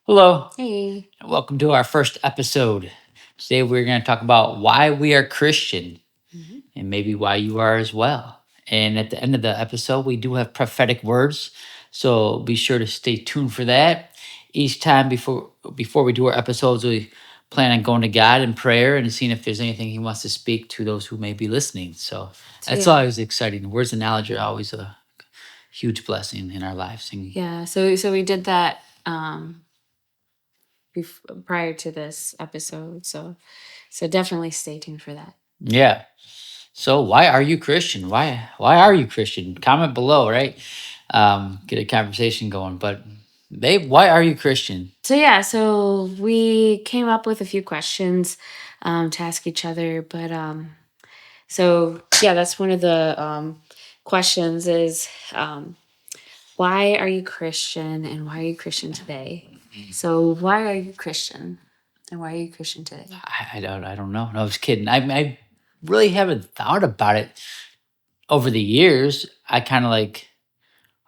Hello, Hey. and welcome to our first episode. Today we're going to talk about why we are Christian Mhm. and maybe why you are as well. And at the end of the episode, we do have prophetic words, so be sure to stay tuned for that. Each time before we do our episodes, we plan on going to God in prayer and seeing if there's anything He wants to speak to those who may be listening. So So that's yeah, always exciting. Words of knowledge are always a huge blessing in our lives. And yeah. So we did that prior to this episode. So definitely stay tuned for that. yeah. So why are you Christian? Why are you Christian? Comment below, right? Get a conversation going. But babe, why are you Christian? So we came up with a few questions to ask each other, but so yeah, that's one of the questions is why are you Christian and why are you Christian today? So why are you Christian and why are you Christian today? I don't know. No, I was kidding. I really haven't thought about it over the years. I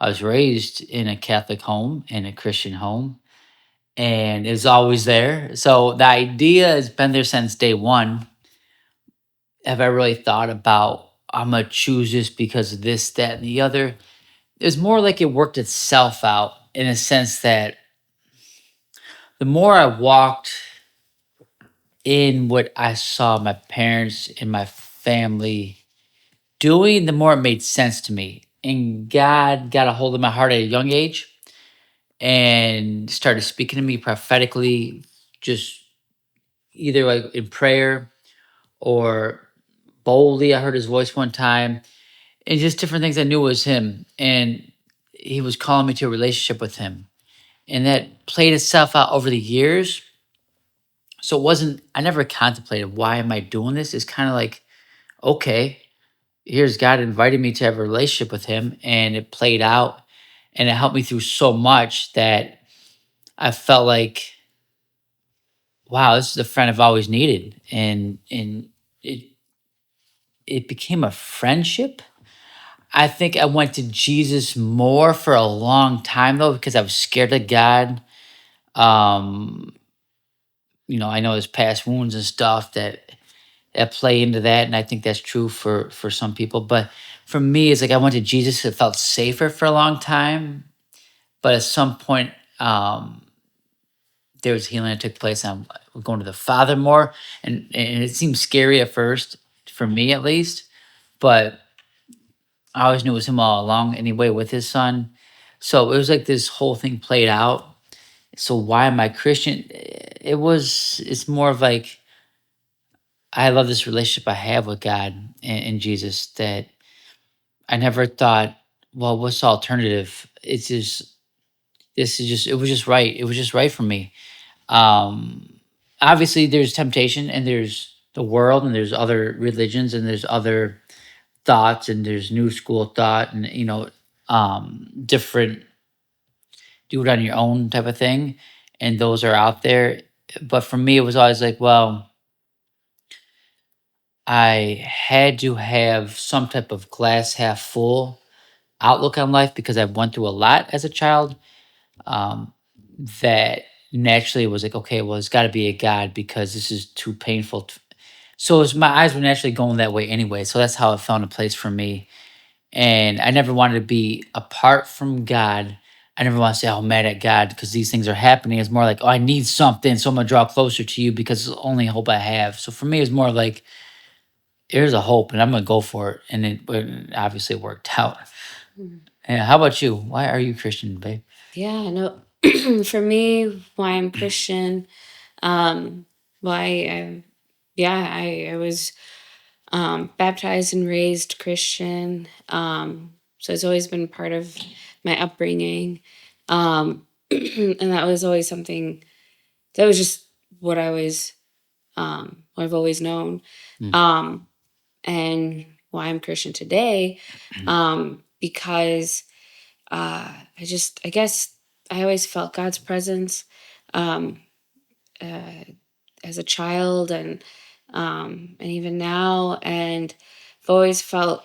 was raised in a Catholic home, in a Christian home, and it's always there. So the idea has been there since day one. Have I really thought about I'm gonna choose this because of this, that, and the other? It's more like it worked itself out in a sense that the more I walked in what I saw my parents and my family doing, the more it made sense to me. And God got a hold of my heart at a young age and started speaking to me prophetically, just either like in prayer or boldly. I heard his voice one time and just different things I knew was him. And he was calling me to a relationship with him. And that played itself out over the years. So it wasn't, I never contemplated why am I doing this? It's kind of like, okay, here's God invited me to have a relationship with him and it played out and it helped me through so much that I felt like, wow, this is the friend I've always needed. And it it became a friendship. I think I went to Jesus more for a long time though, because I was scared of God. Um, I know there's past wounds and stuff that play into that, and I think that's true for some people. But for me, it's like I went to Jesus. It felt safer for a long time, but at some point, there was healing that took place. And I'm going to the Father more, and it seemed scary at first for me, at least. But I always knew it was Him all along, anyway, with His Son. So it was like this whole thing played out. So why am I Christian? It's more of like I love this relationship I have with God and Jesus that I never thought, well, what's the alternative? It's just this is just it was just right. It was just right for me. Um Obviously there's temptation and there's the world and there's other religions and there's other thoughts and there's new school thought and different do it on your own type of thing. And those are out there. But for me it was always like, well, I had to have some type of glass half full outlook on life because I went through a lot as a child. Um, that naturally was like, okay, well, it's got to be a God because this is too painful. So my eyes were naturally going that way anyway. So that's how it found a place for me. And I never wanted to be apart from God. I never want to say, oh, I'm mad at God because these things are happening. It's more like, oh, I need something. So I'm going to draw closer to you because it's the only hope I have. So for me, it's more like, there's a hope and I'm going to go for it. And it obviously worked out. Mhm. Yeah. How about you? Why are you Christian, babe? Yeah, no. For me, why I'm Christian, um, why I was baptized and raised Christian. So it's always been part of my upbringing. And that was always something that was just what what I've always known. Mm. Um, and why I'm Christian today, because I guess I always felt God's presence um, uh, as a child and even now, and I've always felt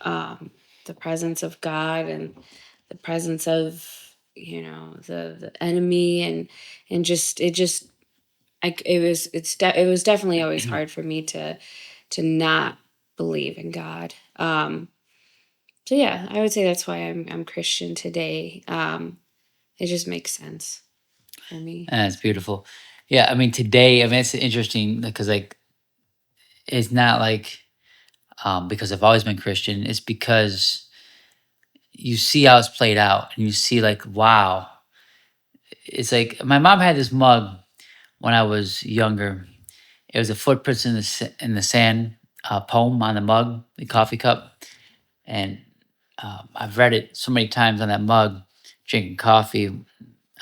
um, the presence of God and the presence of the enemy, and just it just I it was it was definitely always hard for me to not believe in God. So yeah, I would say that's why I'm Christian today. It just makes sense for me. That's beautiful. Yeah, I mean today, I mean it's interesting because like it's not like because I've always been Christian. It's because you see how it's played out, and you see like wow, it's like my mom had this mug when I was younger. It was a footprints in in the sand poem on the mug, the coffee cup, and I've read it so many times on that mug, drinking coffee.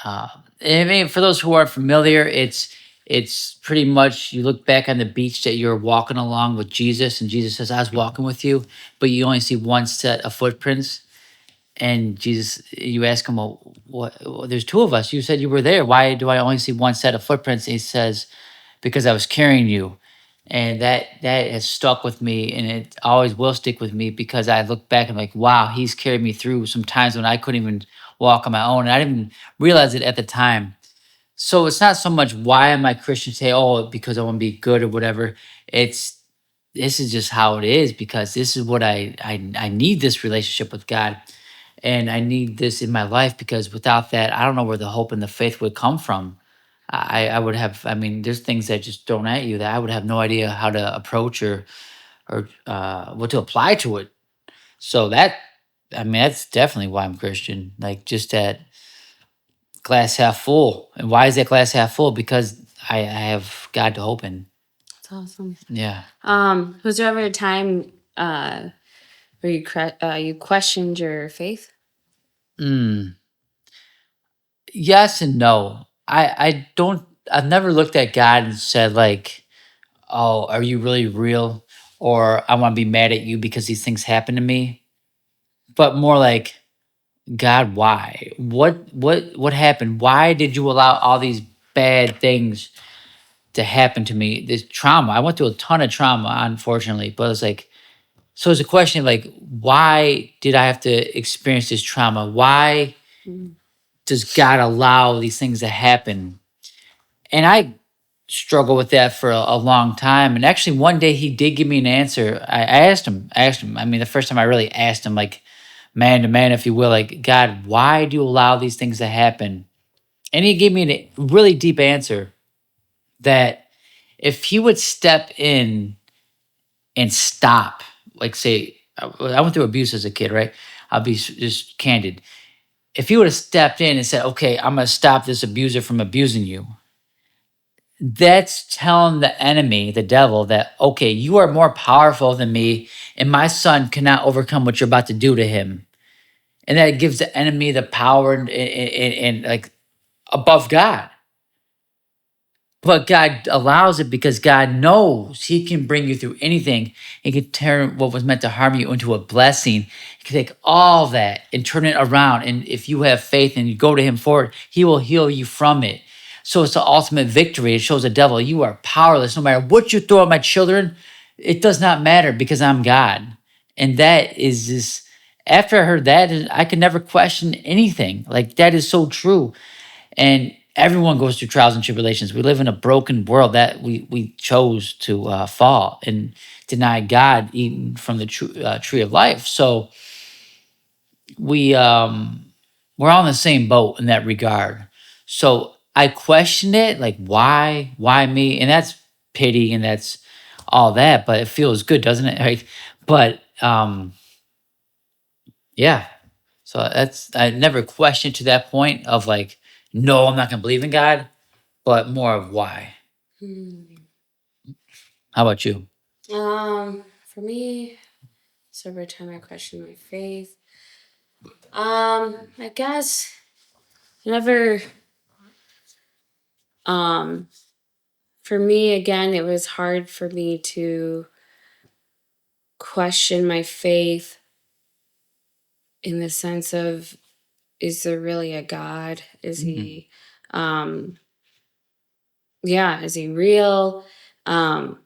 Uh, I mean, for those who aren't familiar, it's pretty much you look back on the beach that you're walking along with Jesus, and Jesus says, "I was walking with you," but you only see one set of footprints. And Jesus, you ask him, "Well, what? Well, there's two of us. You said you were there. Why do I only see one set of footprints?" And he says, "Because I was carrying you." And that has stuck with me, and it always will stick with me because I look back and like, wow, he's carried me through some times when I couldn't even walk on my own, and I didn't even realize it at the time. So it's not so much why am I Christian today? Oh, because I want to be good or whatever. It's this is just how it is because this is what I need this relationship with God, and I need this in my life because without that, I don't know where the hope and the faith would come from. I would have. I mean, there's things that just thrown at you that I would have no idea how to approach or what to apply to it. So that I mean, that's definitely why I'm Christian. Like just that glass half full. And why is that glass half full? Because I have God to hope in. That's awesome. Yeah. Was there ever a time where you questioned your faith? Mm. Yes and no. I don't. I've never looked at God and said like, "Oh, are you really real?" Or "I want to be mad at you because these things happen to me." But more like, "God, why? What happened? Why did you allow all these bad things to happen to me? This trauma. I went through a ton of trauma, unfortunately, but it's like so it's a question of like, why did I have to experience this trauma? Why Mm. does God allow these things to happen?" And I struggled with that for a long time. And actually, one day he did give me an answer. I asked him. I asked him. I mean, the first time I really asked him, like man to man, if you will, like God, why do you allow these things to happen? And he gave me a really deep answer that if he would step in and stop, like say, I went through abuse as a kid, right? I'll be just candid. If he would have stepped in and said, okay, I'm going to stop this abuser from abusing you, that's telling the enemy, the devil, that, okay, you are more powerful than me, and my son cannot overcome what you're about to do to him. And that gives the enemy the power and like above God. But God allows it because God knows He can bring you through anything. He can turn what was meant to harm you into a blessing. He can take all that and turn it around. And if you have faith and you go to Him for it, He will heal you from it. So it's the ultimate victory. It shows the devil you are powerless. No matter what you throw at my children, it does not matter because I'm God. And that is just, after I heard that, I could never question anything. Like that is so true. And everyone goes through trials and tribulations. We live in a broken world that we chose to fall and deny God eating from the tree of life. So we're all in the same boat in that regard. So I question it, like why me? And that's pity and that's all that, but it feels good, doesn't it? Right? But yeah. So that's I never questioned to that point of like, no, I'm not gonna believe in God, but more of why. Hmm. How about you? For me, so every time I question my faith, I guess never. Um, for me, again, it was hard for me to question my faith in the sense of, is there really a God? Is Mm, He, um, yeah, is He real? Um,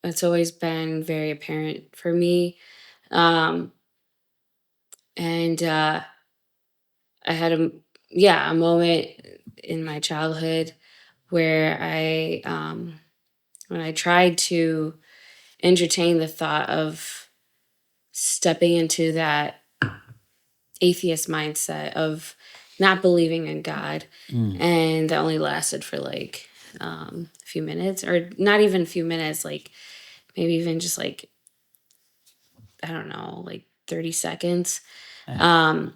that's always been very apparent for me. Um, and I had a a moment in my childhood where when I tried to entertain the thought of stepping into that atheist mindset of not believing in God. And that only lasted for like a few minutes, or not even a few minutes, like maybe even just like, I don't know, like 30 seconds. And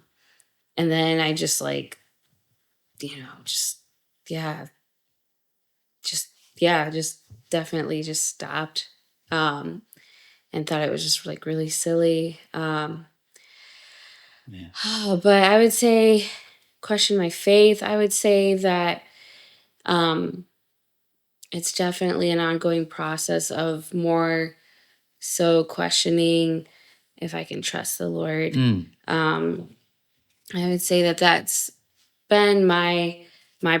then I just like, just, yeah, just, just definitely just stopped. And thought it was just like really silly. But I would say, question my faith. I would say that it's definitely an ongoing process of more so questioning if I can trust the Lord. I would say that that's been my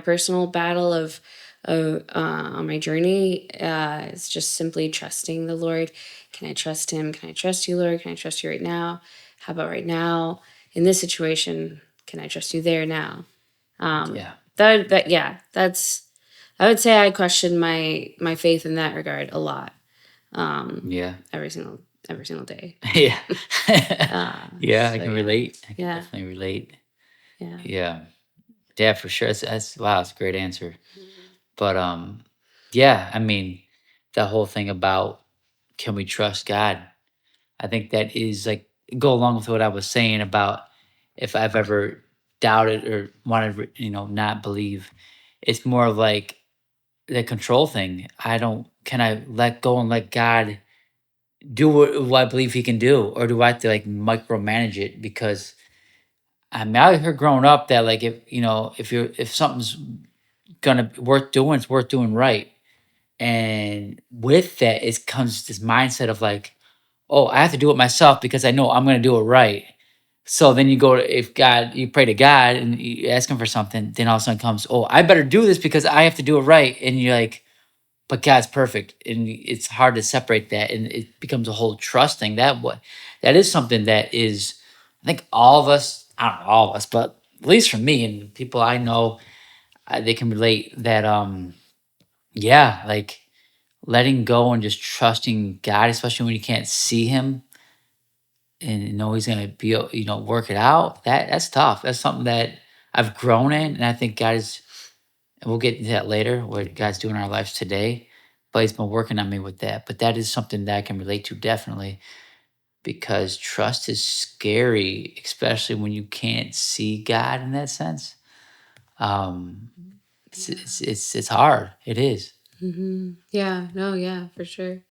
personal battle of on my journey. It's just simply trusting the Lord. Can I trust Him? Can I trust you, Lord? Can I trust you right now? How about right now in this situation? Can I trust you there now? That's. I would say I question my faith in that regard a lot. Every single day. Yeah. Yeah, I can relate. I can Yeah. definitely relate. Yeah. Yeah, for sure. That's wow, that's a great answer. But yeah, I mean, the whole thing about can we trust God? I think that is like go along with what I was saying about if I've ever doubted or wanted, not believe. It's more of like the control thing. Can I let go and let God do what I believe He can do, or do I have to like micromanage it? Because I'm out here growing up that like if something's gonna be worth doing, it's worth doing right. And with that, it comes this mindset of like, oh, I have to do it myself because I know I'm gonna do it right. So then you go to if God, you pray to God and you ask Him for something, then all of a sudden comes, oh, I better do this because I have to do it right. And you're like, but God's perfect, and it's hard to separate that, and it becomes a whole trust thing. That is something that is, I think all of us, I don't know all of us, but at least for me and people I know, they can relate that. Yeah, like letting go and just trusting God, especially when you can't see Him and know He's gonna be, work it out. That's tough. That's something that I've grown in, and I think God is. And we'll get into that later, what God's doing in our lives today. But He's been working on me with that. But that is something that I can relate to definitely because trust is scary, especially when you can't see God in that sense. Um, it's hard. It is. Yeah. No. Yeah. For sure.